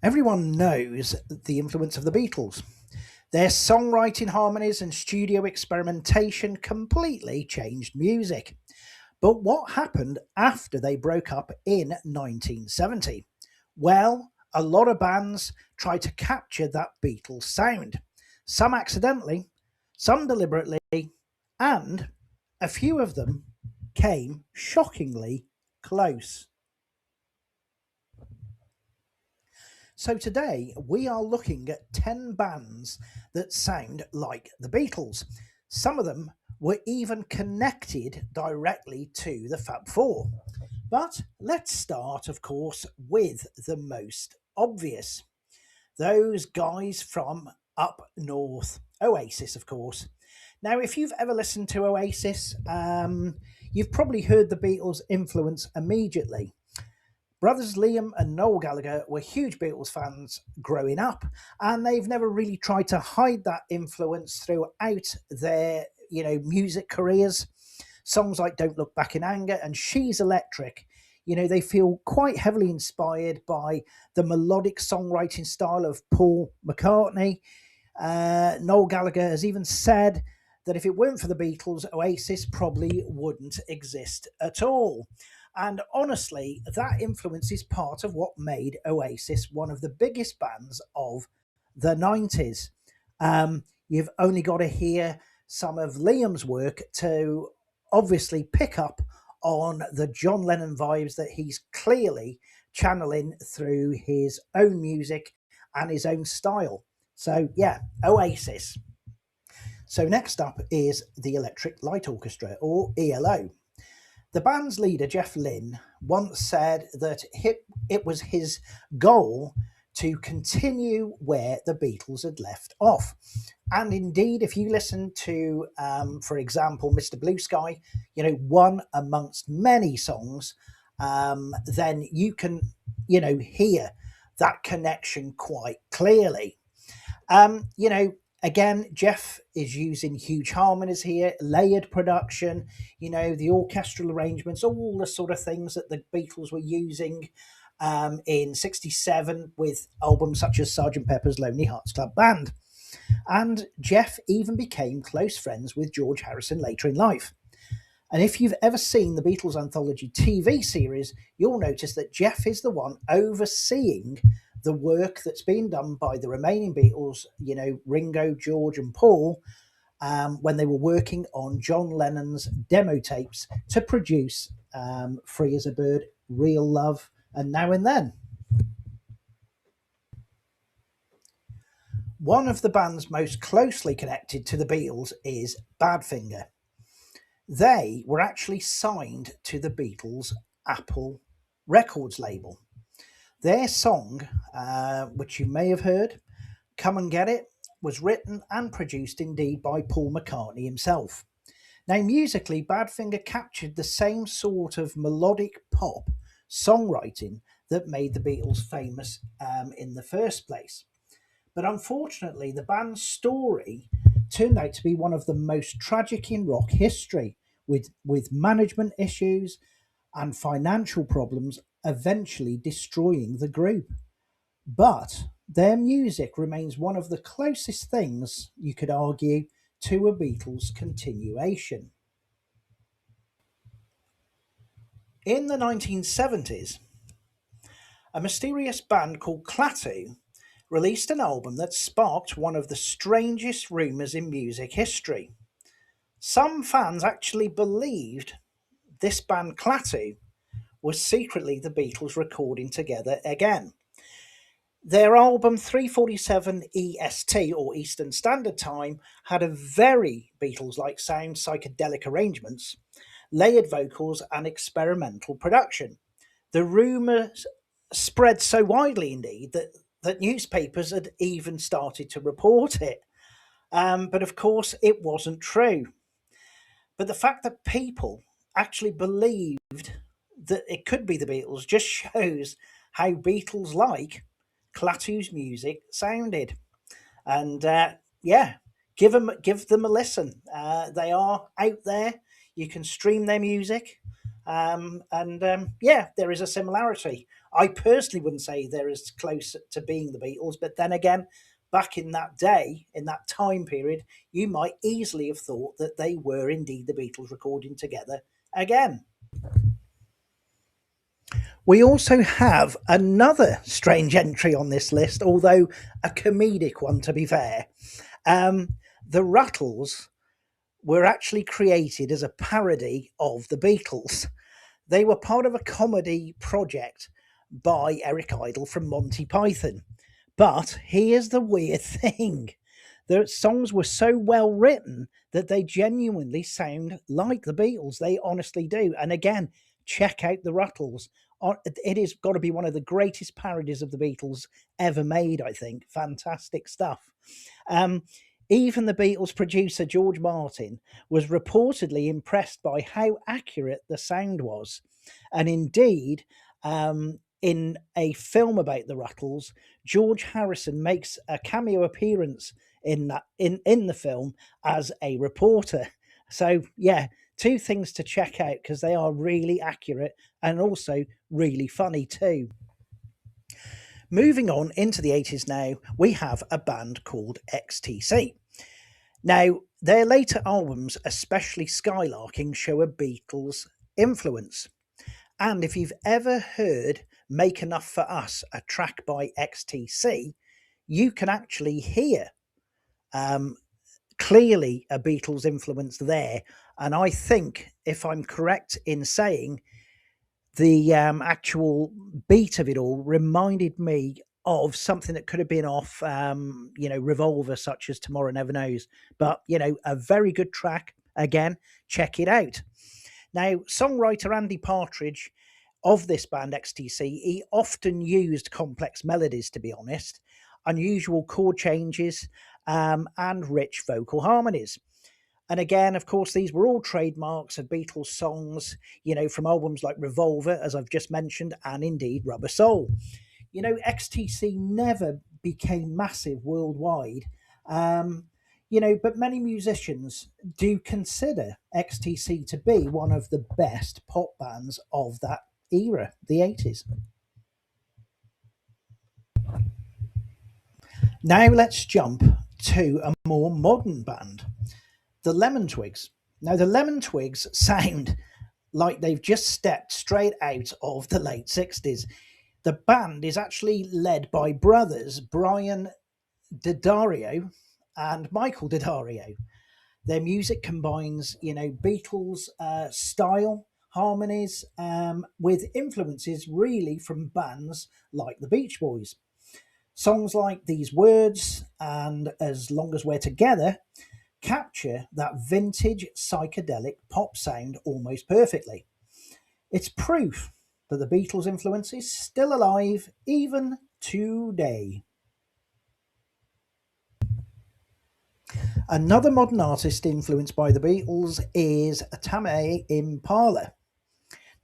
Everyone knows the influence of the Beatles. Their songwriting, harmonies, and studio experimentation completely changed music. But what happened after they broke up in 1970? Well, a lot of bands tried to capture that Beatles sound. Some accidentally, some deliberately, and a few of them came shockingly close. So today we are looking at 10 bands that sound like the Beatles. Some of them were even connected directly to the Fab Four. But let's start, of course, with the most obvious. Those guys from up north. Oasis, of course. Now, if you've ever listened to Oasis, you've probably heard the Beatles' influence immediately. Brothers Liam and Noel Gallagher were huge Beatles fans growing up, and they've never really tried to hide that influence throughout their, music careers. Songs like Don't Look Back in Anger and She's Electric, they feel quite heavily inspired by the melodic songwriting style of Paul McCartney. Noel Gallagher has even said that if it weren't for the Beatles, Oasis probably wouldn't exist at all. And honestly, that influence is part of what made Oasis one of the biggest bands of the 90s. You've only got to hear some of Liam's work to obviously pick up on the John Lennon vibes that he's clearly channeling through his own music and his own style. So, yeah, Oasis. So, next up is the Electric Light Orchestra, or ELO. The band's leader, Jeff Lynne, once said that it was his goal to continue where the Beatles had left off. And indeed, if you listen to, for example, Mr. Blue Sky, one amongst many songs, then you can, hear that connection quite clearly. Again, Jeff is using huge harmonies here, layered production, the orchestral arrangements, all the sort of things that the Beatles were using in 67 with albums such as Sgt. Pepper's Lonely Hearts Club Band. And Jeff even became close friends with George Harrison later in life. And if you've ever seen the Beatles Anthology TV series, you'll notice that Jeff is the one overseeing the work that's being done by the remaining Beatles, Ringo, George, and Paul, when they were working on John Lennon's demo tapes to produce Free as a Bird, Real Love, and Now and Then. One of the bands most closely connected to the Beatles is Badfinger. They were actually signed to the Beatles' Apple Records label. Their song, which you may have heard, Come and Get It, was written and produced indeed by Paul McCartney himself. Now, musically, Badfinger captured the same sort of melodic pop songwriting that made the Beatles famous in the first place. But unfortunately, the band's story turned out to be one of the most tragic in rock history, with management issues and financial problems eventually destroying the group. But their music remains one of the closest things, you could argue, to a Beatles continuation. In the 1970s, a mysterious band called Klaatu released an album that sparked one of the strangest rumours in music history. Some fans actually believed this band Klaatu was secretly the Beatles recording together again. Their album 347 EST, or Eastern Standard Time, had a very Beatles-like sound, psychedelic arrangements, layered vocals, and experimental production. The rumours spread so widely, indeed, that newspapers had even started to report it. But of course, it wasn't true. But the fact that people actually believed that it could be the Beatles just shows how Beatles-like Klaatu's music sounded. And yeah, give them a listen. They are out there. You can stream their music. Yeah, there is a similarity. I personally wouldn't say they're as close to being the Beatles, but then again, back in that day, in that time period, you might easily have thought that they were indeed the Beatles recording together again. We also have another strange entry on this list, although a comedic one, to be fair. The Rutles were actually created as a parody of the Beatles. They were part of a comedy project by Eric Idle from Monty Python. But here's the weird thing: the songs were so well written that they genuinely sound like the Beatles. They honestly do. And again, check out the Rutles. It has got to be one of the greatest parodies of the Beatles ever made, I think. Fantastic stuff. Um, Even the Beatles producer George Martin was reportedly impressed by how accurate the sound was. And indeed, in a film about the Rutles, George Harrison makes a cameo appearance in the film as a reporter. So yeah, two things to check out because they are really accurate and also really funny too. Moving on into the 80s now, we have a band called XTC. Now, their later albums, especially Skylarking, show a Beatles influence. And if you've ever heard Make Enough for Us, a track by XTC, you can actually hear um, clearly a Beatles influence there. And I think, if I'm correct in saying, the actual beat of it all reminded me of something that could have been off, Revolver, such as Tomorrow Never Knows. But, a very good track. Again, check it out. Now, songwriter Andy Partridge of this band XTC, he often used complex melodies, to be honest, unusual chord changes, and rich vocal harmonies. And again, of course, these were all trademarks of Beatles songs, from albums like Revolver, as I've just mentioned, and indeed Rubber Soul. XTC never became massive worldwide, um, but many musicians do consider XTC to be one of the best pop bands of that era, the 80s. Now let's jump to a more modern band, the Lemon Twigs. Now, the Lemon Twigs sound like they've just stepped straight out of the late 60s. The band is actually led by brothers Brian Daddario and Michael Daddario. Their music combines, Beatles style, harmonies, with influences really from bands like the Beach Boys. Songs like These Words and As Long as We're Together capture that vintage psychedelic pop sound almost perfectly. It's proof that the Beatles' influence is still alive even today. Another modern artist influenced by the Beatles is Tame Impala.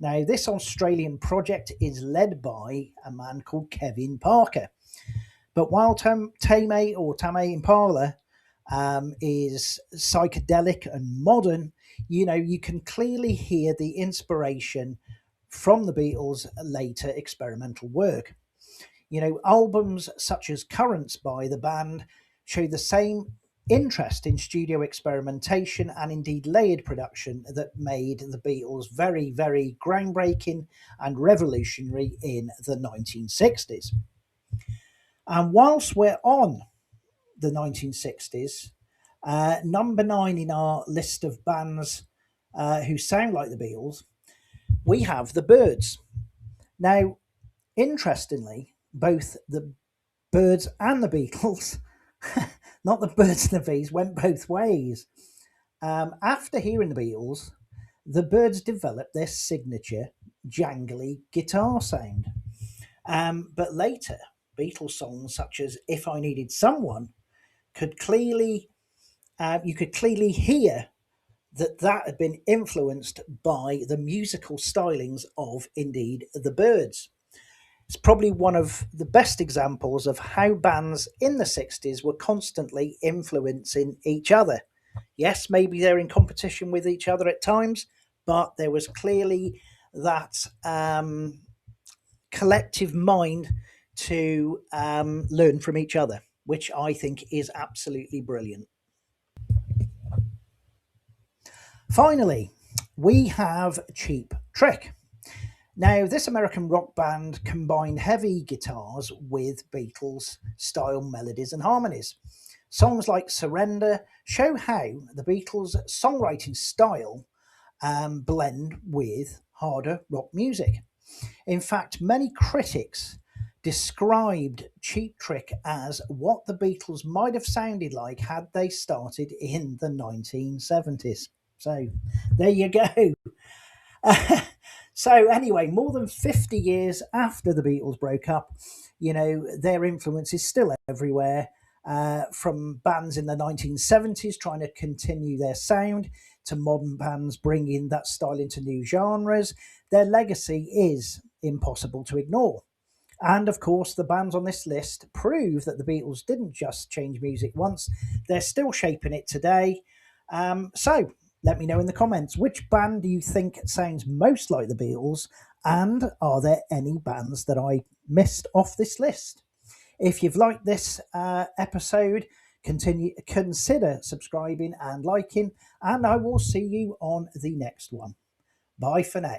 Now, this Australian project is led by a man called Kevin Parker. But while Tame Impala is psychedelic and modern, you can clearly hear the inspiration from the Beatles' later experimental work. Albums such as Currents by the band show the same interest in studio experimentation and indeed layered production that made the Beatles very, very groundbreaking and revolutionary in the 1960s. And whilst we're on the 1960s, number 9 in our list of bands who sound like the Beatles, we have the Byrds. Now, interestingly, both the Byrds and the Beatles, not the Birds and the Bees, went both ways. After hearing the Beatles, the Byrds developed their signature jangly guitar sound. But later, Beatles songs such as If I Needed Someone could clearly, you could clearly hear that had been influenced by the musical stylings of indeed the Byrds. It's probably one of the best examples of how bands in the 60s were constantly influencing each other. Yes, maybe they're in competition with each other at times, but there was clearly that collective mind to learn from each other, which I think is absolutely brilliant. Finally, we have Cheap Trick. Now, this American rock band combined heavy guitars with Beatles style melodies and harmonies. Songs like Surrender show how the Beatles' songwriting style blend with harder rock music. In fact, many critics described Cheap Trick as what the Beatles might have sounded like had they started in the 1970s. So there you go. So anyway, more than 50 years after the Beatles broke up, their influence is still everywhere. From bands in the 1970s trying to continue their sound to modern bands bringing that style into new genres, their legacy is impossible to ignore. And of course, the bands on this list prove that the Beatles didn't just change music once, they're still shaping it today. So let me know in the comments, which band do you think sounds most like the Beatles? And are there any bands that I missed off this list? If you've liked this episode, consider subscribing and liking, and I will see you on the next one. Bye for now.